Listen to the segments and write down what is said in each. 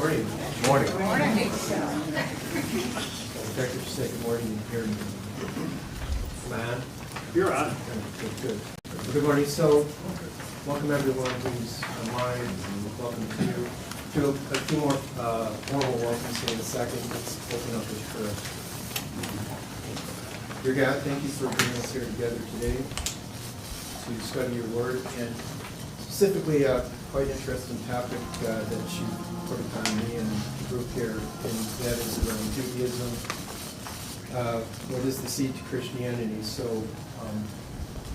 Morning. Morning. Morning. Dr. Say good morning and hear me. Man, You're on. good. Good morning. So, welcome everyone who's online, and welcome to you. Do a few more formal welcomes here in a second. Let's open up with prayer. Dear God, thank you for bringing us here together today to study your word, and specifically a quite interesting topic that you put upon me and the group here, and that is around Judaism. What is the seed to Christianity? So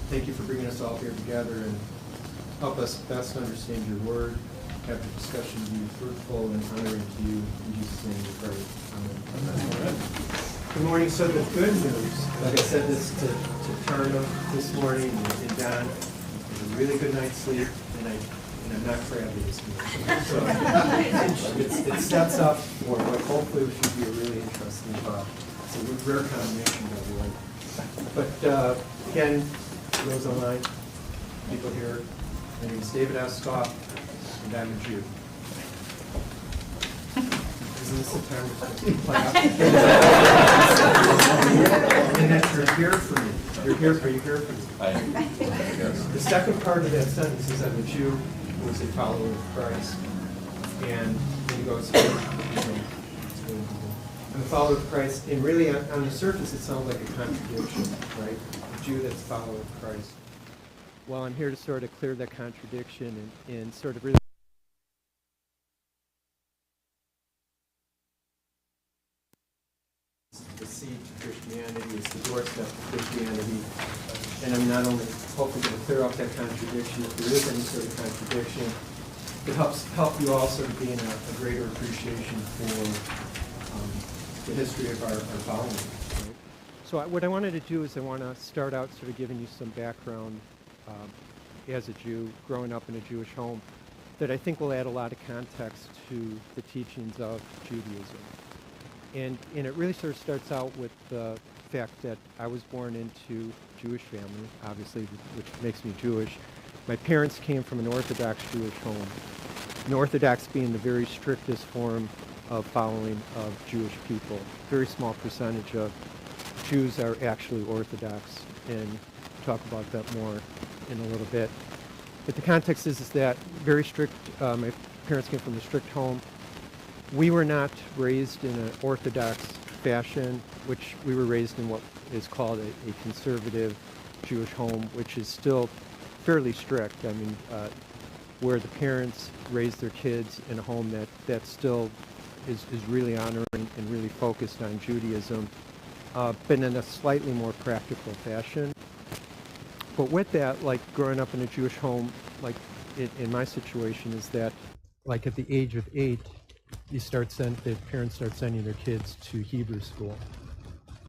thank you for bringing us all here together and help us best understand your word, have the discussion be fruitful and honoring to you. In Jesus' name we pray. Amen. Good morning. So the good news, like I said this to Tarna this morning and Don, is a really good night's sleep, and I'm not crabby this morning. So it sets up for what hopefully should be a really interesting talk. It's a rare combination, by the way. But again, those online, people here, my name is David Eskoff, and I'm a Jew. Isn't this the time we're supposed to clap? And that you're here for me. Are you here for me? I am. Yes. The second part of that sentence is I'm a Jew who is a follower of Christ. And then he goes, I'm a follower of Christ. And really, on the surface, it sounds like a contradiction, right? A Jew that's a follower of Christ. Well, I'm here to sort of clear that contradiction and sort of really the seed to Christianity, it's the doorstep to Christianity. And I'm not only hoping to clear up that contradiction, if there is any sort of contradiction, it help you also to gain a greater appreciation for the history of our following. Right? So what I wanted to do is I want to start out sort of giving you some background as a Jew, growing up in a Jewish home, that I think will add a lot of context to the teachings of Judaism. And it really sort of starts out with the fact that I was born into a Jewish family, obviously, which makes me Jewish. My parents came from an Orthodox Jewish home, an Orthodox being the very strictest form of following of Jewish people. Very small percentage of Jews are actually Orthodox, and we'll talk about that more in a little bit. But the context is that very strict, my parents came from a strict home. We were not raised in an Orthodox fashion, which we were raised in what is called a conservative Jewish home, which is still fairly strict. I mean, where the parents raise their kids in a home that still is really honoring and really focused on Judaism, but in a slightly more practical fashion. But with that, like growing up in a Jewish home, like in my situation, is that like at the age of 8, the parents start sending their kids to Hebrew school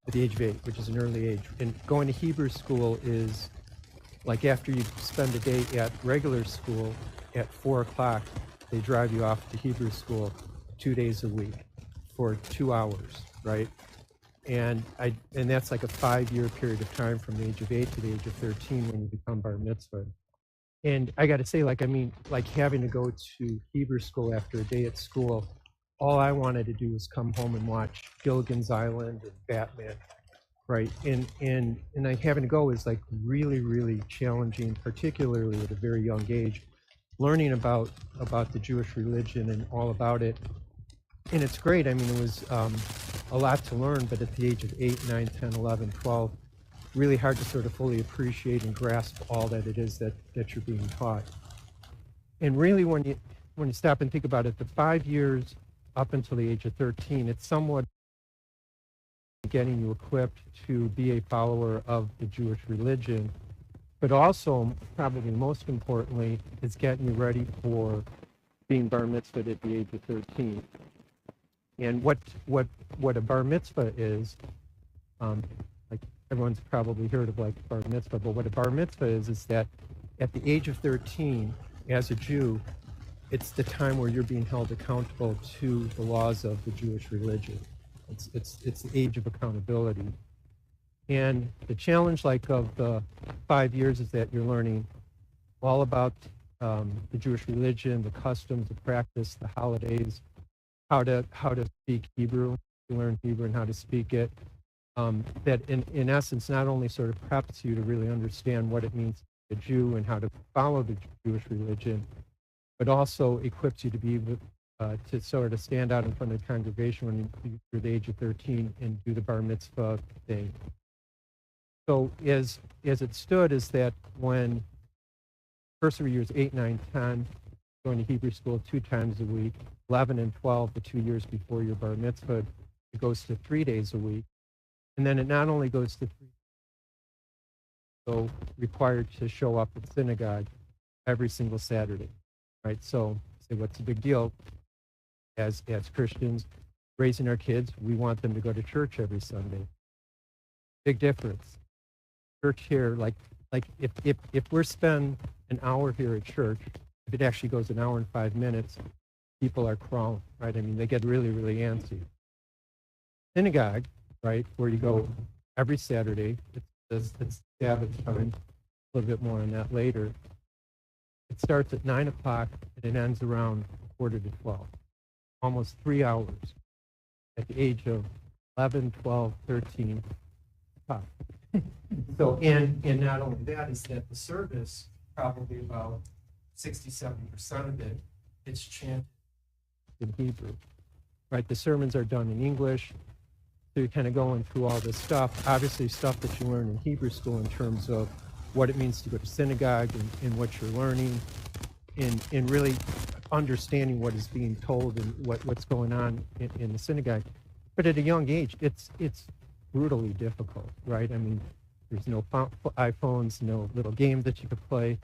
at the age of 8, which is an early age. And going to Hebrew school is like after you spend a day at regular school at 4 o'clock, they drive you off to Hebrew school 2 days a week for 2 hours, right? And that's like a 5-year period of time from the age of 8 to the age of 13 when you become bar mitzvah. And I got to say, like having to go to Hebrew school after a day at school, all I wanted to do was come home and watch Gilligan's Island and Batman, right? And I having to go is like really, really challenging, particularly at a very young age, learning about the Jewish religion and all about it. And it's great. I mean, it was a lot to learn, but at the age of 8, 9, 10, 11, 12, really hard to sort of fully appreciate and grasp all that it is that you're being taught. And really, when you stop and think about it, the 5 years up until the age of 13, it's somewhat getting you equipped to be a follower of the Jewish religion, but also, probably most importantly, it's getting you ready for being bar mitzvahed at the age of 13. And what a bar mitzvah is, like everyone's probably heard of like bar mitzvah, but what a bar mitzvah is that at the age of 13, as a Jew, it's the time where you're being held accountable to the laws of the Jewish religion. It's the age of accountability. And the challenge, like of the 5 years, is that you're learning all about the Jewish religion, the customs, the practice, the holidays, how to speak Hebrew, to learn Hebrew and how to speak it. That in essence not only sort of preps you to really understand what it means to be a Jew and how to follow the Jewish religion, but also equips you to be able to sort of stand out in front of the congregation when you're the age of 13 and do the bar mitzvah thing. So as it stood is that when first 3 years, 8, 9, 10, going to Hebrew school 2 times a week, 11 and 12, the 2 years before your bar mitzvah, it goes to 3 days a week. And then it not only goes to 3, so required to show up at synagogue every single Saturday, right? So say, what's the big deal? As Christians raising our kids, we want them to go to church every Sunday. Big difference. Church here, like if we're spend an hour here at church, if it actually goes an hour and 5 minutes, people are crawling, right? I mean, they get really, really antsy. Synagogue, right, where you go every Saturday, it's Sabbath time, a little bit more on that later. It starts at 9 o'clock and it ends around 11:45, almost 3 hours at the age of 11, 12, 13. So, and not only that is that the service, probably about 60-70% of it, it's chanted in Hebrew, right? The sermons are done in English. So you're kind of going through all this stuff, obviously stuff that you learn in Hebrew school in terms of what it means to go to synagogue and what you're learning and really understanding what is being told and what's going on in the synagogue. But at a young age, it's brutally difficult, right? I mean, there's no iPhones, no little game that you could play.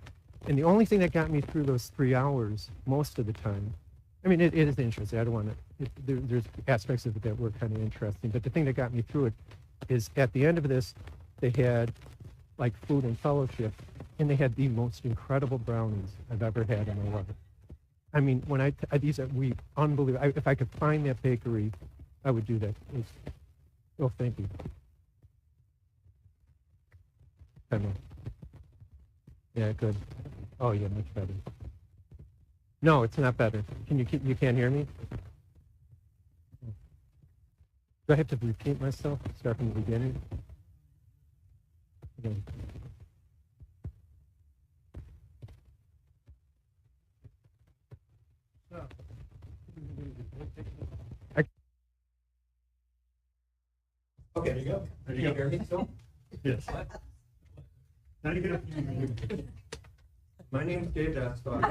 And the only thing that got me through those 3 hours most of the time, I mean, it is interesting. I don't want to, there's aspects of it that were kind of interesting. But the thing that got me through it is at the end of this, they had like food and fellowship, and they had the most incredible brownies I've ever had in my life. I mean, when these are unbelievable. If I could find that bakery, I would do that. Oh, thank you. Yeah, good. Oh, yeah, much better. No, it's not better. You can't hear me? Do I have to repeat myself? Start from the beginning? Okay. Okay, there you go. Can you hear me still? Yes. Now you get up. My name's David Eskoff.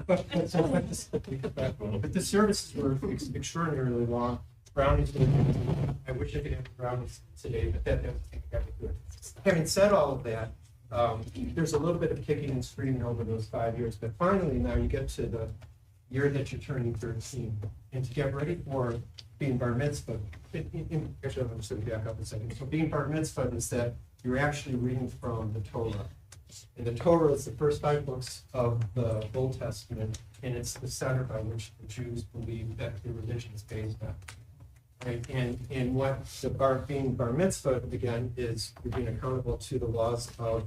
But the services were extraordinarily long. Brownies were, I wish I could have brownies today, but that was the thing that got me through it. Having said all of that, there's a little bit of kicking and screaming over those 5 years, but finally now you get to the year that you're turning 13, and to get ready for being bar mitzvah, actually I'm going to back up a second. So being bar mitzvah is that you're actually reading from the Torah. And the Torah is the first 5 books of the Old Testament, and it's the center by which the Jews believe that their religion is based on. Right? And what being bar mitzvah, again, is you're being accountable to the laws of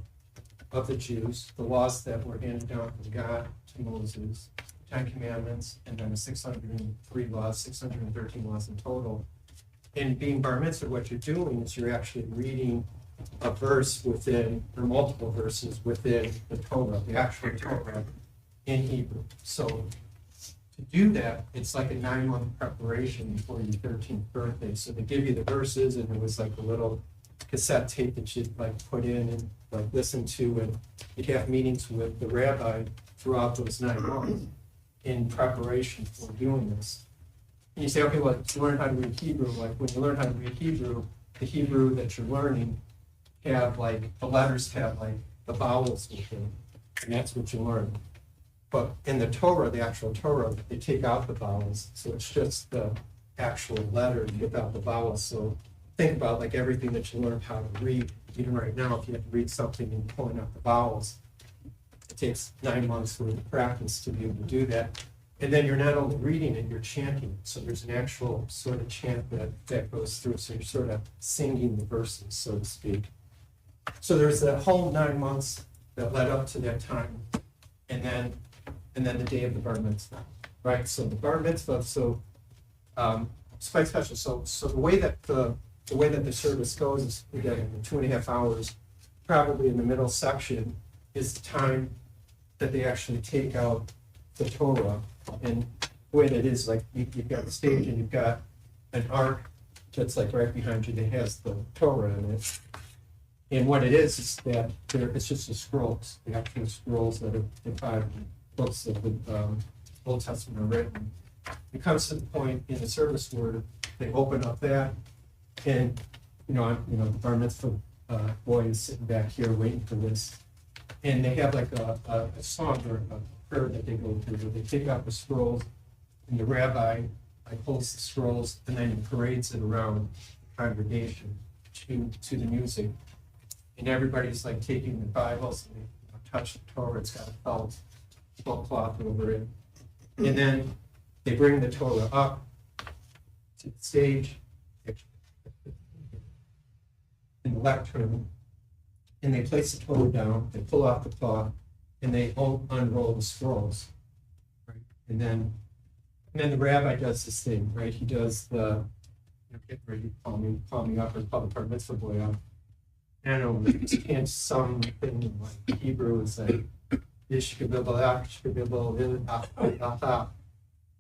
the Jews, the laws that were handed down from God to Moses, 10 Commandments, and then 603 laws, 613 laws in total. In being bar mitzvah, what you're doing is you're actually reading a verse within, or multiple verses within the Torah, the actual Torah in Hebrew. So to do that, it's like a 9-month preparation before your 13th birthday. So they give you the verses, and it was like a little cassette tape that you'd like put in and like listen to, and you'd have meetings with the rabbi throughout those 9 months in preparation for doing this. And you say, okay, well, to learn how to read Hebrew, like when you learn how to read Hebrew, the Hebrew that you're learning have like, the letters have like the vowels within, and that's what you learn. But in the Torah, the actual Torah, they take out the vowels, so it's just the actual letter without the vowels. So think about like everything that you learned how to read, even right now, if you have to read something and pulling out the vowels, it takes 9 months worth of practice to be able to do that. And then you're not only reading it, you're chanting. So there's an actual sort of chant that goes through. So you're sort of singing the verses, so to speak. So there's that whole 9 months that led up to that time. and then the day of the bar mitzvah, right? So the bar mitzvah, it's quite special. So the way that the service goes is we get 2.5 hours. Probably in the middle section is the time that they actually take out the Torah, and the way that is, like, you've got the stage and you've got an ark that's like right behind you that has the Torah in it. And what it is that it's just the scrolls, the actual scrolls that are the 5 books of the Old Testament are written. It comes to the point in the service where they open up that, and the bar mitzvah boy is sitting back here waiting for this, and they have like a song or a prayer that they go through. Where they take out the scrolls, and the rabbi holds the scrolls, and then he parades it around the congregation to the music. And everybody's like taking the Bibles and they touch the Torah. It's got a felt cloth over it. And then they bring the Torah up to the stage in the lectern, and they place the Torah down, they pull off the cloth, and they unroll the scrolls. Right? And then the rabbi does this thing, right? He does the, get ready to call me up, or call the bar mitzvah boy up. I don't know, he can't something in like Hebrew. It's like, the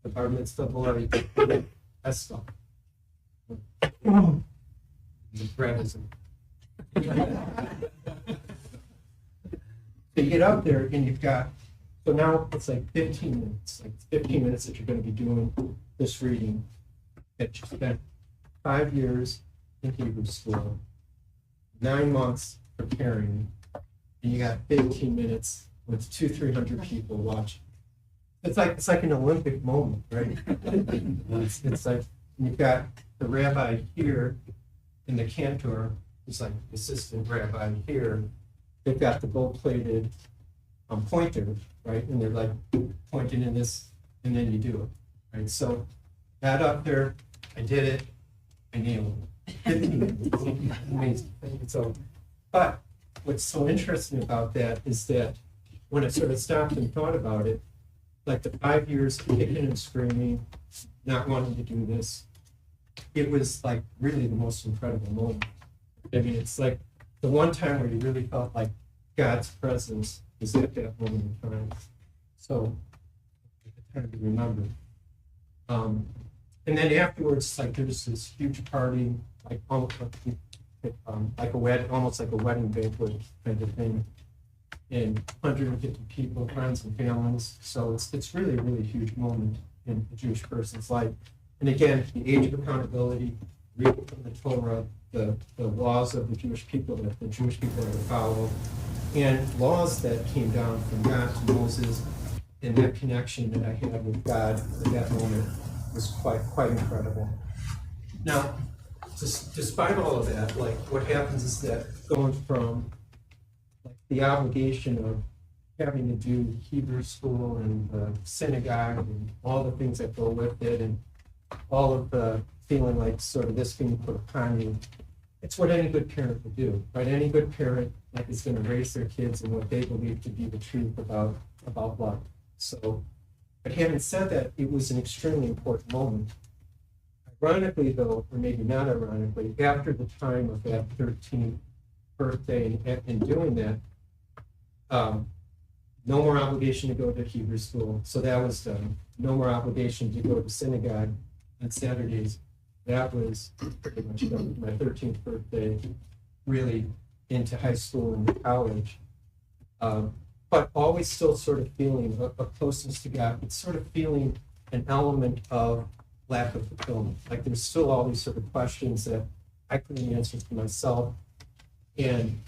bar mitzvah boy, Eskoff. The Bravism. So you get up there and you've got, so now it's like 15 minutes, that you're going to be doing this reading that you spent 5 years in Hebrew school, 9 months preparing, and you got 15 minutes with 200-300 people watching. It's like an Olympic moment, right? It's like you've got the rabbi here and the cantor, who's like the assistant rabbi here. They've got the gold-plated pointer, right? And they're like pointing in this, and then you do it, right? So that up there, I did it, I nailed it. 15 minutes. Amazing. So, but what's so interesting about that is that when I sort of stopped and thought about it, like the 5 years kicking and screaming, not wanting to do this, it was like really the most incredible moment. I mean, it's like the one time where you really felt like God's presence was at that moment in time. So, kind of remember. And then afterwards, like there's this huge party, like almost like a wedding, almost like a wedding banquet kind of thing, and 150 people, friends and families. So it's really a really huge moment in a Jewish person's life. And again, the age of accountability, reading from the Torah, the laws of the Jewish people that the Jewish people are to follow, and laws that came down from God to Moses, and that connection that I had with God at that moment was quite incredible. Now, despite all of that, like what happens is that going from like the obligation of having to do Hebrew school and the synagogue and all the things that go with it, and all of the feeling like sort of this being put upon you, it's what any good parent would do, right? Any good parent like is going to raise their kids in what they believe to be the truth about love. So, but having said that, it was an extremely important moment. Ironically, though, or maybe not ironically, after the time of that 13th birthday and doing that, no more obligation to go to Hebrew school. So that was done. No more obligation to go to synagogue on Saturdays. That was pretty much done. My 13th birthday, really into high school and college. But always still sort of feeling a closeness to God, but sort of feeling an element of lack of fulfillment. Like there's still all these sort of questions that I couldn't answer for myself. And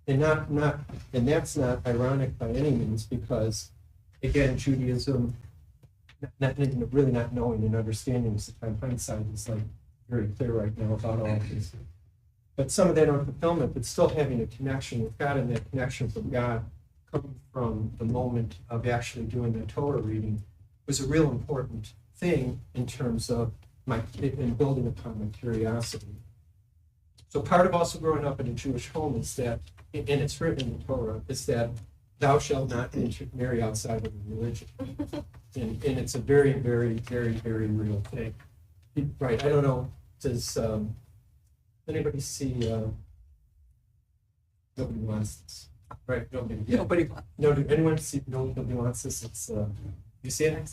that's not ironic by any means, because again, Judaism, really not knowing and understanding is the time hindsight is like very clear right now about all of this. But some of that unfulfillment, but still having a connection with God, and that connection from God coming from the moment of actually doing the Torah reading was a real important thing in terms of in building upon my curiosity. So part of also growing up in a Jewish home is that, and it's written in the Torah, is that thou shalt not marry outside of the religion. And it's a very, very, very, very real thing. Right, I don't know, does anybody see, nobody wants this, right? Nobody, yeah. Nobody. No, do anyone see, no, nobody wants this, it's, you see it?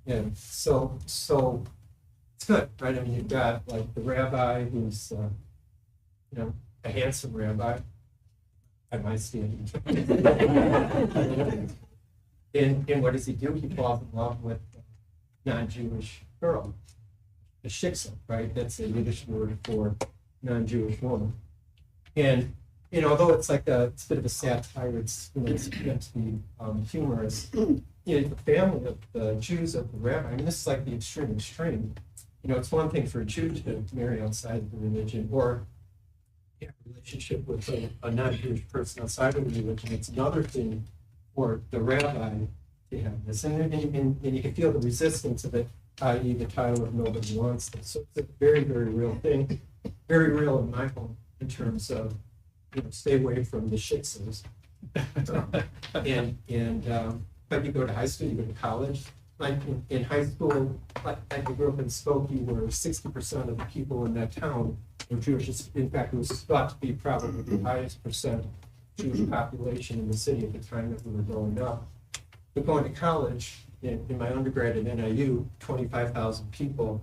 Yeah, so it's good, right? I mean, you've got like the rabbi who's, you know, a handsome rabbi, by my standards. And what does he do? He falls in love with a non-Jewish girl, a shiksa, right? That's a Yiddish word for non-Jewish woman. And you know, although it's like it's a bit of a satire, it's, you know, it's meant to be humorous. You know, the family of the Jews of the rabbi. I mean, this is like the extreme. You know, it's one thing for a Jew to marry outside of the religion, or have a relationship with a non-Jewish person outside of the religion. It's another thing for the rabbi to have this, and you can feel the resistance of it, i.e., the title of nobody wants this. So it's a very, very real thing, very real in my home in terms of, you know, stay away from the shiksas. But you go to high school, you go to college. Like in high school, like I grew up in Skokie, where 60% of the people in that town were Jewish. In fact, it was thought to be probably the highest percent Jewish population in the city at the time that we were growing up. But going to college, in my undergrad at NIU, 25,000 people,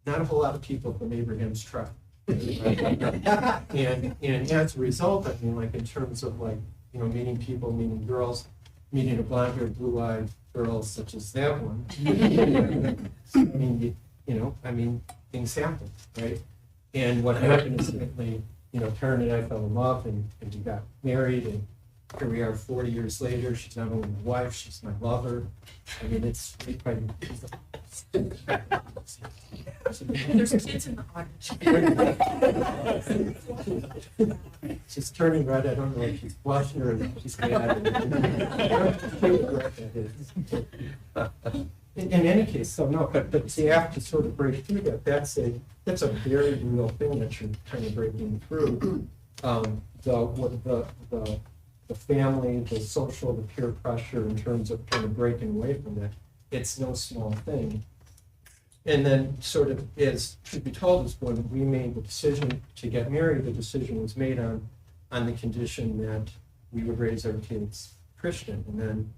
not a whole lot of people from Abraham's tribe. and as a result, I mean, like in terms of like, you know, meeting people, meeting girls, meeting a blonde-haired, blue-eyed girl such as that one. I mean, you know, I mean, things happen, right? And what happened is that, you know, Karen and I fell in love, and we got married, and here we are 40 years later. She's not only my wife, she's my lover. I mean, it's quite. There's kids in the audience. She's turning red. I don't know if she's blushing or if she's mad. In any case, so no, but you have to sort of break through that. That's a very real thing that you're kind of breaking through. The family, the social, the peer pressure in terms of kind of breaking away from that. It's no small thing. And then sort of, as should be told, is when we made the decision to get married, the decision was made on the condition that we would raise our kids Christian. And then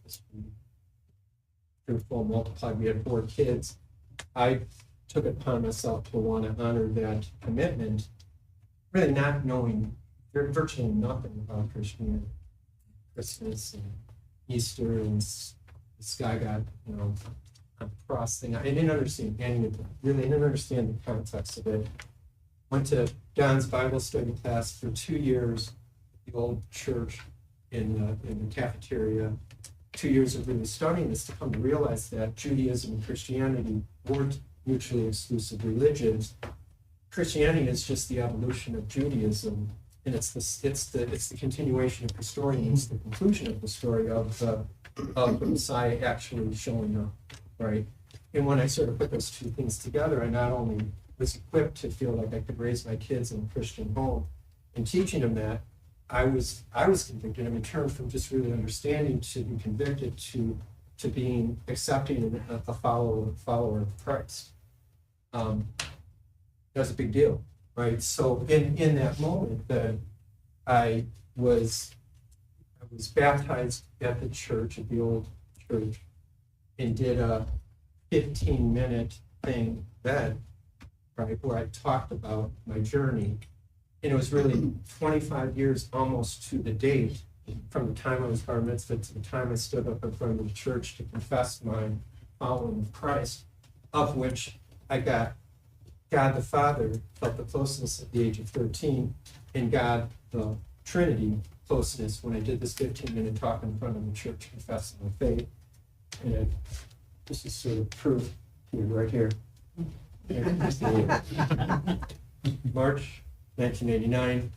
as we full multiplied, we had 4 kids. I took it upon myself to want to honor that commitment, really not knowing virtually nothing about Christianity, Christmas and Easter and the sky god, you know, on the cross thing. I didn't understand any of it. Really, I didn't understand the context of it. Went to Don's Bible study class for 2 years at the old church in the cafeteria. 2 years of really studying this to come to realize that Judaism and Christianity weren't mutually exclusive religions. Christianity is just the evolution of Judaism, and it's the continuation of the story, and it's the conclusion of the story of the Messiah actually showing up, right? And when I sort of put those two things together, I not only was equipped to feel like I could raise my kids in a Christian home and teaching them that, I was convicted. I mean, turned from just really understanding to be convicted to being accepting and a follower of Christ. That's a big deal, right? So in that moment, that I was baptized at the church, at the old church, and did a 15-minute thing then, right, where I talked about my journey. And it was really 25 years almost to the date from the time I was bar mitzvah to the time I stood up in front of the church to confess my following of Christ, of which I got God the Father, felt the closeness at the age of 13, and God the Trinity closeness when I did this 15-minute talk in front of the church confessing my faith. And this is sort of proof here, right here. March 1989.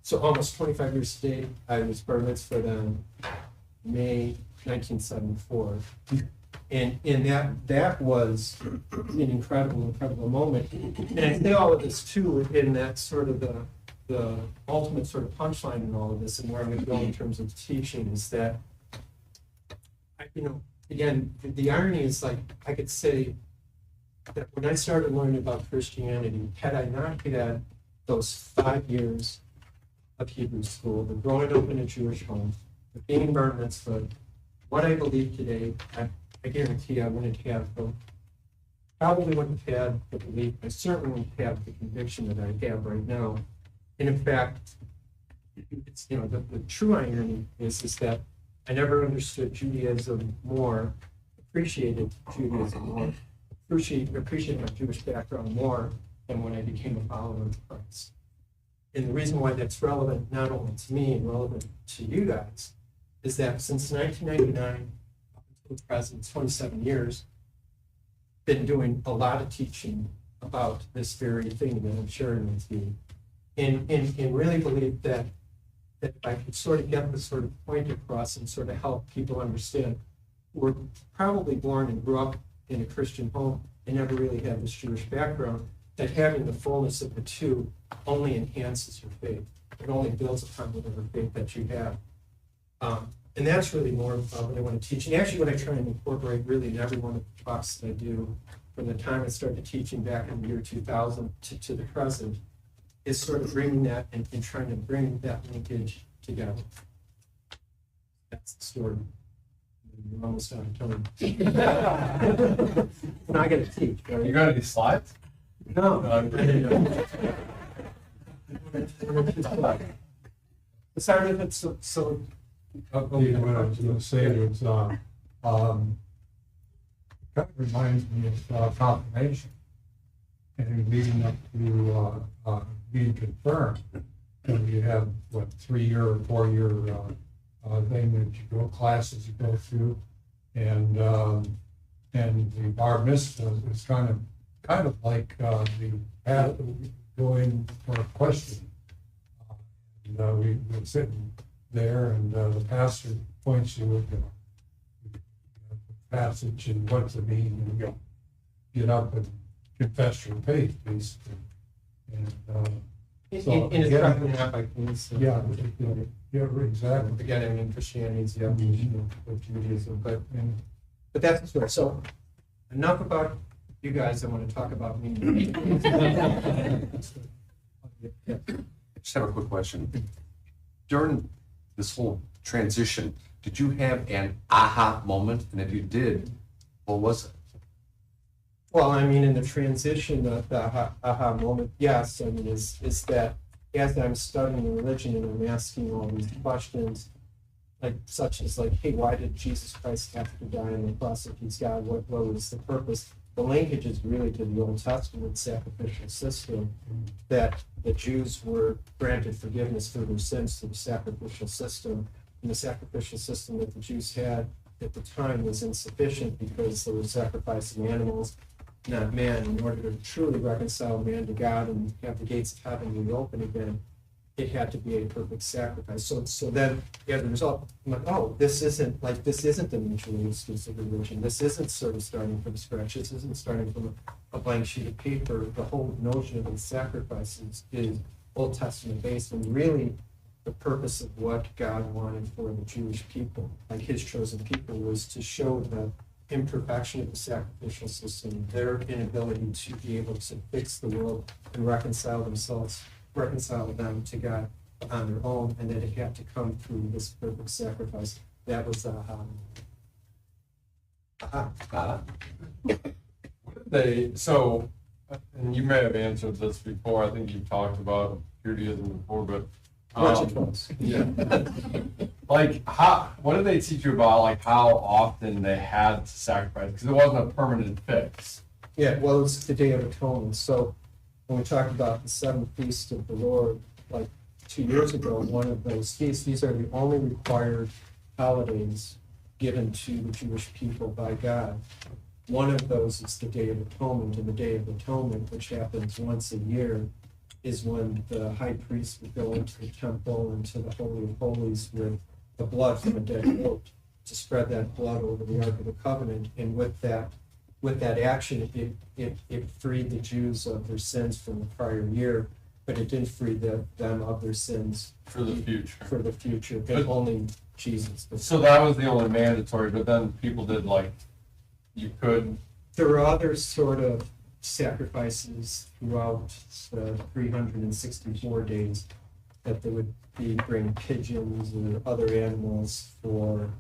So almost 25 years today. I was bar mitzvah in May 1974. And that was an incredible moment. And I say all of this too in that sort of the ultimate sort of punchline in all of this, and where I'm going to go in terms of teaching, is that, again, the irony is, like, I could say that when I started learning about Christianity, had I not had those 5 years of Hebrew school, the growing up in a Jewish home, the being bar mitzvah, what I believe today, I guarantee I wouldn't have probably wouldn't have had the belief, I certainly wouldn't have the conviction that I have right now. And in fact, it's, the true irony is that I never understood Judaism more, appreciated Judaism more, appreciate my Jewish background more than when I became a follower of Christ. And the reason why that's relevant, not only to me and relevant to you guys, is that since 1999 up until the present, 27 years, been doing a lot of teaching about this very thing that I'm sharing with you, and really believe that if I could sort of get this sort of point across and sort of help people understand, we're probably born and grew up in a Christian home and never really had this Jewish background, that having the fullness of the two only enhances your faith. It only builds upon whatever faith that you have. And that's really more of what I want to teach. And actually what I try and incorporate really in every one of the talks that I do from the time I started teaching back in the year 2000 to the present is sort of bringing that and trying to bring that linkage together. That's the story. You're almost out of time. And I got to teach. Right? You got any slides? No. Sorry if it's so. What I was going to say was, kind of reminds me of confirmation, and leading up to being confirmed. And you have 3-year or 4-year thing that you go classes you go through, and the bar mitzvah is kind of like the path going for a question. And we were sitting there, and the pastor points you with the passage and what's it mean, and you get up and confess your faith, basically. And so In again, broken up, I can say. yeah, exactly. Again, I mean, Christianity is the evolution of Judaism, but that's the story. So enough about you guys. I want to talk about me. I just have a quick question. During this whole transition, did you have an aha moment? And if you did, what was it? Well, I mean, in the transition, the aha moment, yes, I mean, is that as I'm studying the religion and I'm asking all these questions, such as hey, why did Jesus Christ have to die on the cross if he's God? What was the purpose? The linkage is really to the Old Testament sacrificial system, that the Jews were granted forgiveness for their sins through the sacrificial system. And the sacrificial system that the Jews had at the time was insufficient because they were sacrificing animals, not man. In order to truly reconcile man to God and have the gates of heaven reopen again, it had to be a perfect sacrifice. So then, the result, I'm like, oh, this isn't the mutually exclusive religion. This isn't sort of starting from scratch. This isn't starting from a blank sheet of paper. The whole notion of these sacrifices is Old Testament based, and really the purpose of what God wanted for the Jewish people, his chosen people, was to show the imperfection of the sacrificial system, their inability to be able to fix the world and reconcile them to God on their own, and that it had to come through this perfect sacrifice. That was and you may have answered this before. I think you've talked about Judaism before, but yeah. What did they teach you about how often they had to sacrifice? Because it wasn't a permanent fix. Yeah, well, it's the Day of Atonement. So when we talked about the 7 feasts of the Lord, 2 years ago, one of those feasts, these are the only required holidays given to the Jewish people by God. One of those is the Day of Atonement, and the Day of Atonement, which happens once a year, is when the high priest would go into the temple, into the Holy of Holies, with the blood from a dead goat, to spread that blood over the Ark of the Covenant. And with that action, it freed the Jews of their sins from the prior year. but it didn't free them of their sins For the future. for the future, But- and only Jesus. So that was the only mandatory, but then people did like, you could, There were other sort of sacrifices throughout the 364 days that they would be bring pigeons or other animals for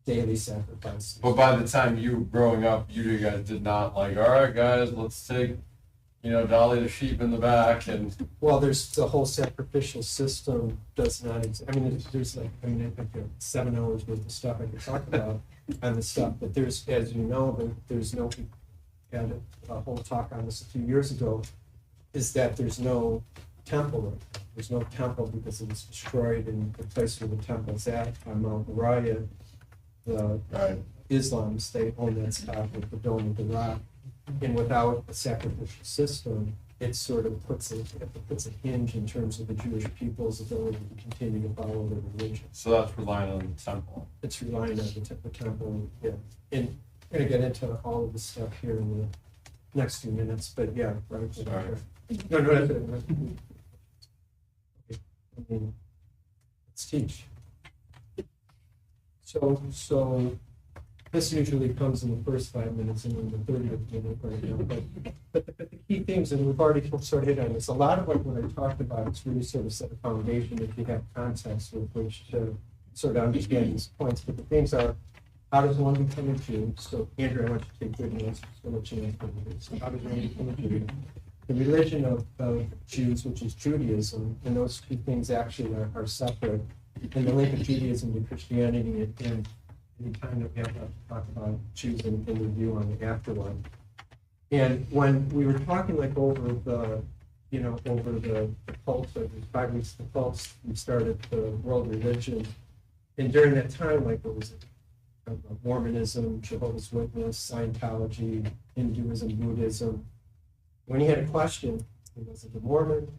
daily sacrifices. but by the time you were growing up, you guys did not like, all right, guys, let's take, Dolly the sheep in the back and, Well, there's the whole sacrificial system does not exist. I mean, there's like, I think there are 7 hours worth of stuff I could talk about on this stuff, but there's, as you know, there's no, we had a whole talk on this a few years ago, is that there's no temple. Right now. There's no temple because it was destroyed, and the place where the temple's at on Mount Moriah, the right, Islamists, they own that spot with the Dome of the Rock. And without a sacrificial system, it sort of puts a hinge in terms of the Jewish people's ability to continue to follow their religion. so that's relying on the temple. It's relying on the temple, yeah. And we're gonna get into all of this stuff here in the next few minutes, but yeah, right. Sorry. No, that's it. Okay, I mean, let's teach. So this usually comes in the first 5 minutes and in the 30th minute right now, but the key themes, and we've already sort of hit on this, a lot of what I talked about is really sort of set a foundation if you have context with which to sort of understand these points, but the things are, how does one become a Jew? So Andrew, I want you to take good notes, so let you answer this. So how does one become a Jew? The religion of Jews, which is Judaism, and those two things actually are separate. And the link of Judaism to Christianity, and any time that we have to talk about Jews in review on the afterlife. And when we were talking like over the cult, of the 5 weeks of the cults, we started the world religion. And during that time, like what was it? Mormonism, Jehovah's Witness, Scientology, Hinduism, Buddhism. When you had a question, it wasn't a Mormon,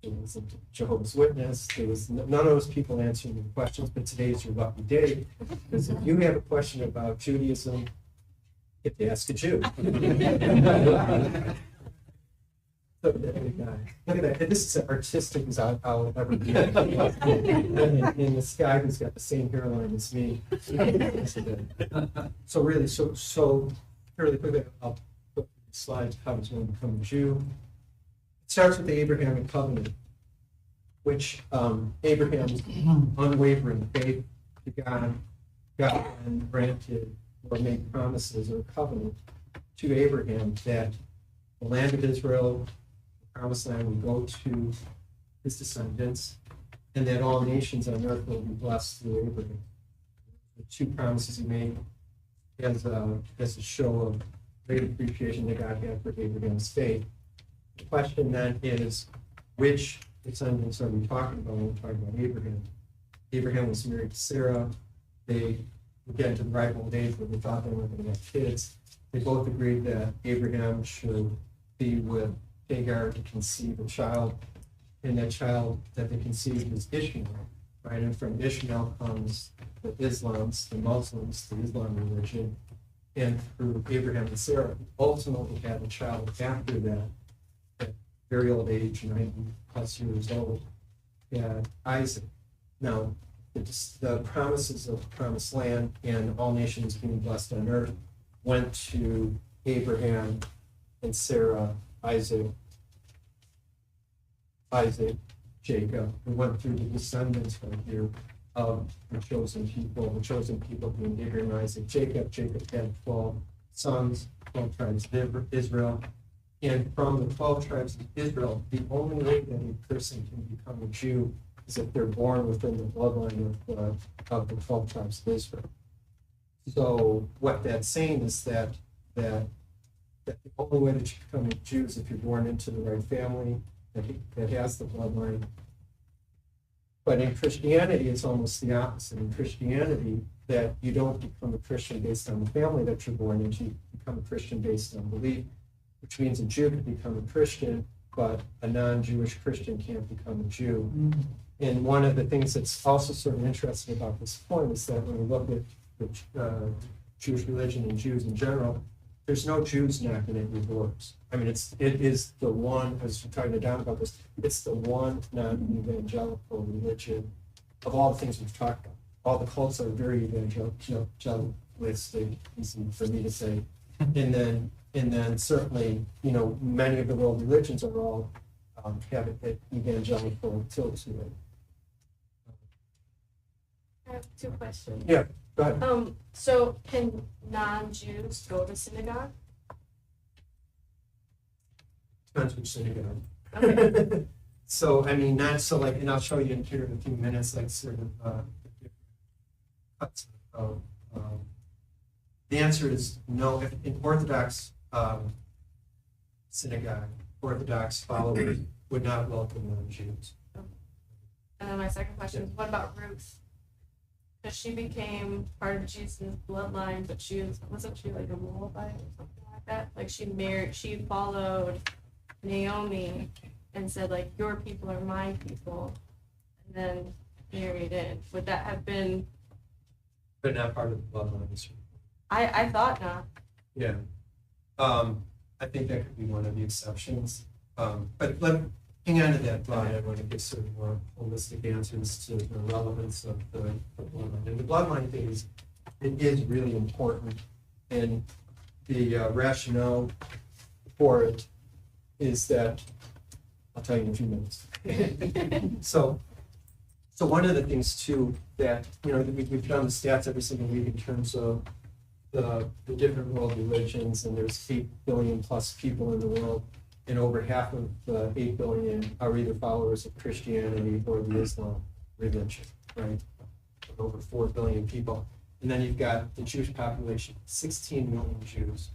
it wasn't Jehovah's Witness, there was none of those people answering your questions, but today is your lucky day. Because if you have a question about Judaism, you have to ask a Jew. Look at that big guy. Look at that. This is as artistic as I'll ever be. And this guy who's got the same hairline as me. So really, so really quickly, I'll put the slides, how does one become a Jew? It starts with the Abrahamic covenant, which Abraham's unwavering faith to God and granted or made promises or covenant to Abraham that the land of Israel, promised land, would go to his descendants, and that all nations on earth will be blessed through Abraham. The 2 promises he made as a show of great appreciation that God had for Abraham's faith. The question then is, which descendants are we talking about when we're talking about Abraham? Abraham was married to Sarah. They would get into the ripe old age where they thought they weren't going to have kids. They both agreed that Abraham should be with Hagar to conceive a child, and that child that they conceived was Ishmael, right? And from Ishmael comes the Islams, the Muslims, the Islam religion, and through Abraham and Sarah, ultimately had a child after that, at very old age, 90 plus years old, had Isaac. Now, the promises of the promised land and all nations being blessed on earth went to Abraham and Sarah, Isaac, Jacob. We went through the descendants right here of the chosen people being Abraham, Isaac, Jacob. Jacob had 12 sons, 12 tribes of Israel. And from the 12 tribes of Israel, the only way that a person can become a Jew is if they're born within the bloodline of the 12 tribes of Israel. So what that's saying is that the only way that you become a Jew is if you're born into the right family that has the bloodline. But in Christianity, it's almost the opposite. In Christianity, that you don't become a Christian based on the family that you're born into, you become a Christian based on belief, which means a Jew can become a Christian, but a non-Jewish Christian can't become a Jew. Mm-hmm. And one of the things that's also sort of interesting about this point is that when we look at the Jewish religion and Jews in general, there's no Jews knocking at your doors. I mean, it is the one, I was talking to Don about this, it's the one non-evangelical religion of all the things we've talked about. All the cults are very evangelistic, easy for me to say. And then certainly, you know, many of the world religions are all have an evangelical tilt to it. I have two questions. Yeah, go ahead. So can non-Jews go to synagogue? Depends which synagogue. Okay. So, I mean, not so like, and I'll show you in here in a few minutes, like sort of different cuts of, the answer is no. If in Orthodox synagogue, Orthodox followers would not welcome non-Jews. And then my second question is, what about Ruth? Because she became part of Jesus' bloodline, but wasn't she like a Moabite or something like that? Like she followed Naomi and said like, your people are my people, and then married in. Would that have been? But not part of the bloodline. I thought not. Yeah. I think that could be one of the exceptions. But hang on to that thought. I want to give sort of more holistic answers to the relevance of the bloodline. And the bloodline thing it is really important. And the rationale for it is that, I'll tell you in a few minutes. So one of the things too that, you know, we've done the stats every single week in terms of the different world religions, and there's 8 billion plus people in the world, and over half of the 8 billion are either followers of Christianity or the Islam religion, right? Over 4 billion people. And then you've got the Jewish population, 16 million Jews,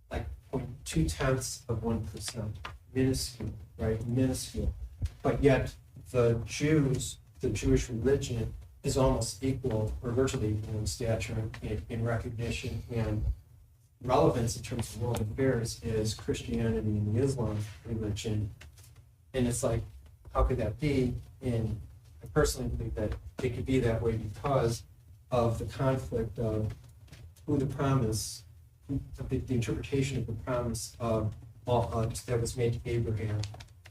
like 0.2%, minuscule, right? Minuscule. But yet the Jews, the Jewish religion, is almost equal or virtually equal in stature, in recognition and relevance in terms of world affairs is Christianity and the Islam religion. And it's like, how could that be? And I personally believe that it could be that way because of the conflict of who the promise, the interpretation of the promise of that was made to Abraham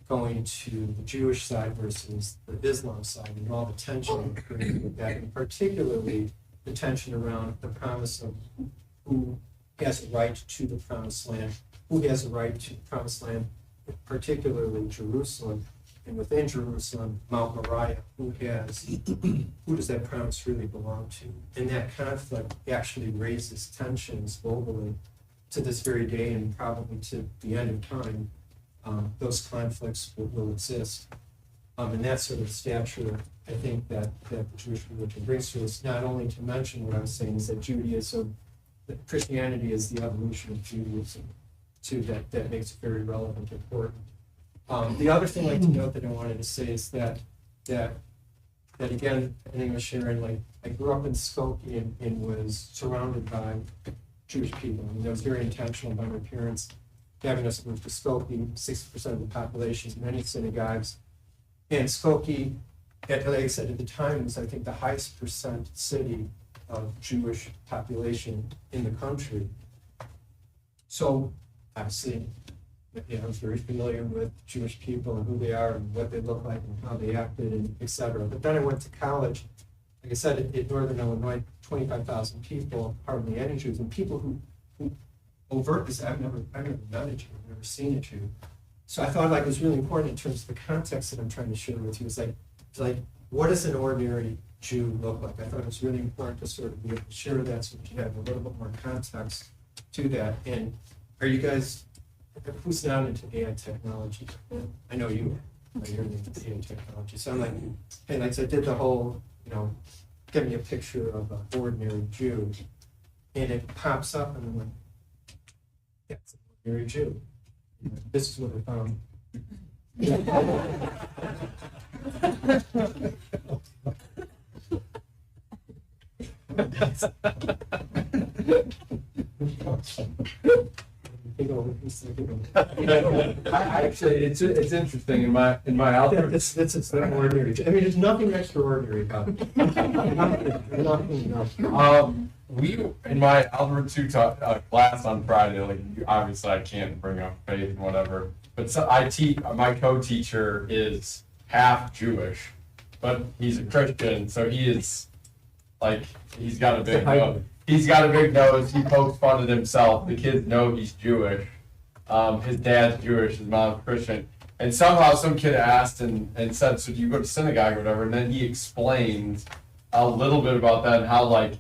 going to the Jewish side versus the Islam side, and all the tension with that, and particularly the tension around the promise of who has a right to the promised land, who has a right to the promised land, particularly Jerusalem, and within Jerusalem, Mount Moriah, who does that promise really belong to? And that conflict actually raises tensions globally to this very day, and probably to the end of time. Those conflicts will exist. And that sort of stature, I think, that the Jewish religion brings to us, not only to mention what I was saying, is that Judaism, that Christianity is the evolution of Judaism, too, that makes it very relevant and important. The other thing I'd like to note that I wanted to say is that again, I think I was sharing, like, I grew up in Skokie and was surrounded by Jewish people. And that was very intentional by my parents having us move to Skokie, 60% of the population, many synagogues. And Skokie, like I said, at the time was, I think, the highest percent city of Jewish population in the country. So obviously, I was very familiar with Jewish people and who they are and what they look like and how they acted and et cetera. But then I went to college, like I said, in Northern Illinois, 25,000 people, hardly any Jews, and people who overt this. I've never met a Jew, I've never seen a Jew. So I thought, like, it was really important in terms of the context that I'm trying to share with you. It's like, what does an ordinary Jew look like? I thought it was really important to sort of be able to share that so that you have a little bit more context to that. And are you guys, who's not into AI technology? I know you are. You're into AI technology. So I'm like, hey, like, so I did the whole, get me a picture of an ordinary Jew, and it pops up, and I'm like, yeah, it's an ordinary Jew. This is what I found. Actually, it's interesting in my outfit. It's not ordinary. I mean, there's nothing extraordinary about it. Nothing. we in my Algebra 2 class on Friday, like obviously I can't bring up faith and whatever, but so my co-teacher is half Jewish, but he's a Christian, so he is like he's got a big nose. He's got a big nose. He pokes fun at himself. The kids know he's Jewish. His dad's Jewish, his mom's Christian. And somehow some kid asked and said, so do you go to synagogue or whatever? And then he explained a little bit about that and how like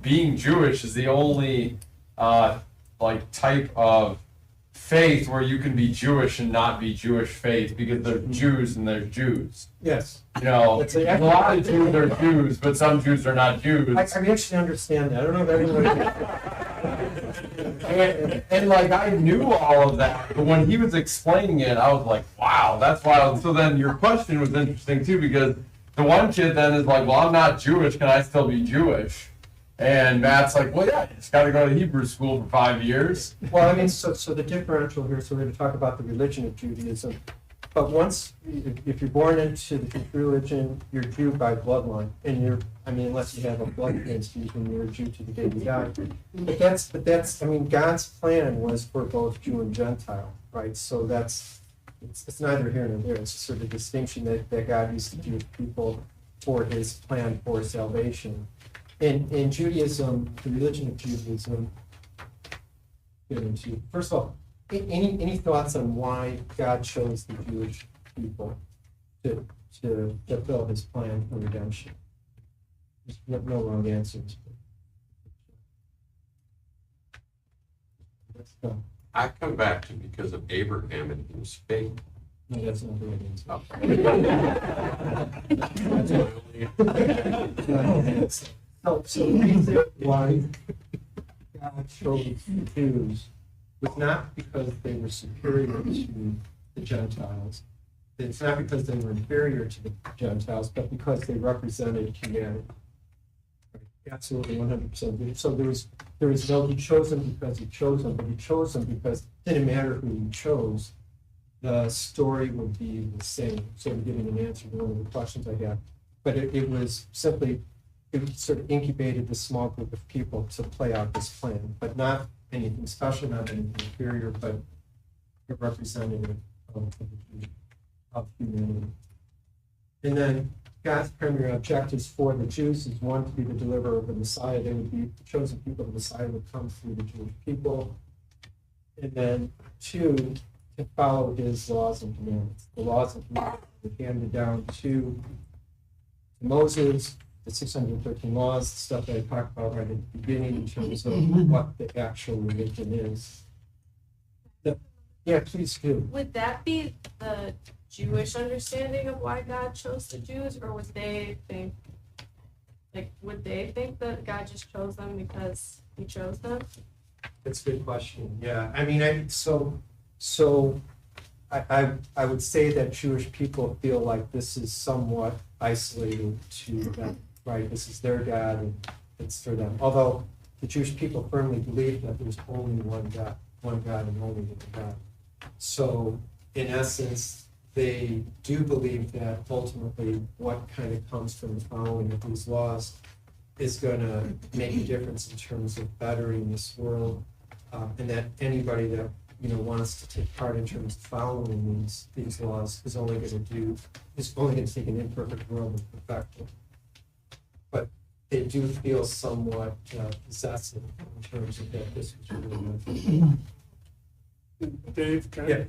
being Jewish is the only like type of faith where you can be Jewish and not be Jewish faith because they're Jews and they're Jews. Yes. You know, That's a lot of Jews are Jews, but some Jews are not Jews. I actually understand that. I don't know if everyone. And like I knew all of that, but when he was explaining it, I was like, wow, that's wild. So then your question was interesting too, because the one kid then is like, well, I'm not Jewish, can I still be Jewish? And Matt's like, well, yeah, you just got to go to Hebrew school for 5 years. Well, I mean, so the differential here, so we're going to talk about the religion of Judaism. But once, if you're born into the Jewish religion, you're Jew by bloodline. And unless you have a blood transfusion, you're a Jew to the day you die. But that's, God's plan was for both Jew and Gentile, right? So it's neither here nor there. It's sort of distinction that God used to Jewish people for his plan for salvation. In Judaism, the religion of Judaism, first of all, any thoughts on why God chose the Jewish people to fulfill his plan for redemption? There's no wrong answers. Let's go. I come back to because of Abraham and his faith. No, that's not the right answer. So the reason why God chose the Jews was not because they were superior to the Gentiles. It's not because they were inferior to the Gentiles, but because they represented humanity. Right? Absolutely, 100%. So there was no, he chose them because he chose them, but he chose them because it didn't matter who he chose, the story would be the same. So I'm giving an answer to one of the questions I had. But it was simply, it sort of incubated this small group of people to play out this plan, but not anything special, not anything inferior, but a representative of humanity. And then God's primary objectives for the Jews is one, to be the deliverer of the Messiah. They would be the chosen people. The Messiah would come through the Jewish people. And then two, to follow his laws and commandments. The laws and commandments were handed down to Moses, the 613 laws, the stuff that I talked about right at the beginning in terms of what the actual religion is. Yeah, please do. Would that be the Jewish understanding of why God chose the Jews, or would they think that God just chose them because he chose them? That's a good question. Yeah, I would say that Jewish people feel like this is somewhat isolated to them, right? This is their God and it's for them. Although the Jewish people firmly believe that there's only one God and only one God. So in essence, they do believe that ultimately what kind of comes from the following of these laws is going to make a difference in terms of bettering this world, and that anybody that wants to take part in terms of following these laws is only going to take an imperfect world and perfect it. But they do feel somewhat possessive in terms of that this was really meant for them. Dave, can I- Yeah.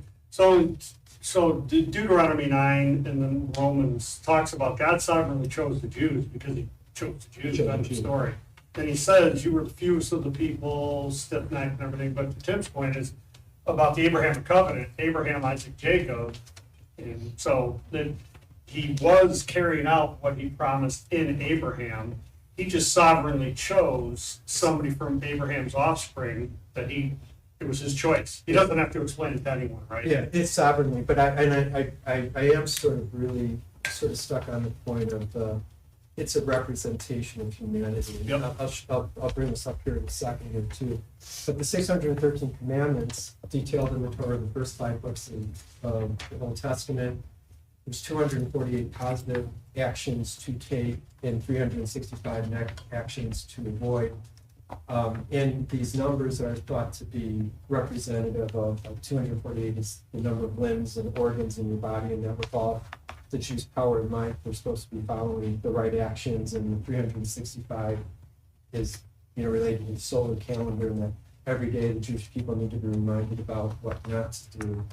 So Deuteronomy 9 and then Romans talks about God sovereignly chose the Jews because he chose the Jews. That's the story. And he says you were the fewest of the people, stiff-necked and everything. But Tim's point is about the Abrahamic covenant, Abraham, Isaac, Jacob. And so that he was carrying out what he promised in Abraham. He just sovereignly chose somebody from Abraham's offspring that it was his choice. He doesn't have to explain it to anyone, right? Yeah, it's sovereignly, but I am sort of really sort of stuck on the point of it's a representation of humanity. And Yep. I'll bring this up here in a second here too. But the 613 commandments detailed in the Torah, the first 5 books of the Old Testament, there's 248 positive actions to take and 365 actions to avoid. And these numbers are thought to be representative of 248 is the number of limbs and organs in your body, and that with all the Jews' power and might, they're supposed to be following the right actions, and the 365 is, related to the solar calendar, and that every day the Jewish people need to be reminded about what not to do.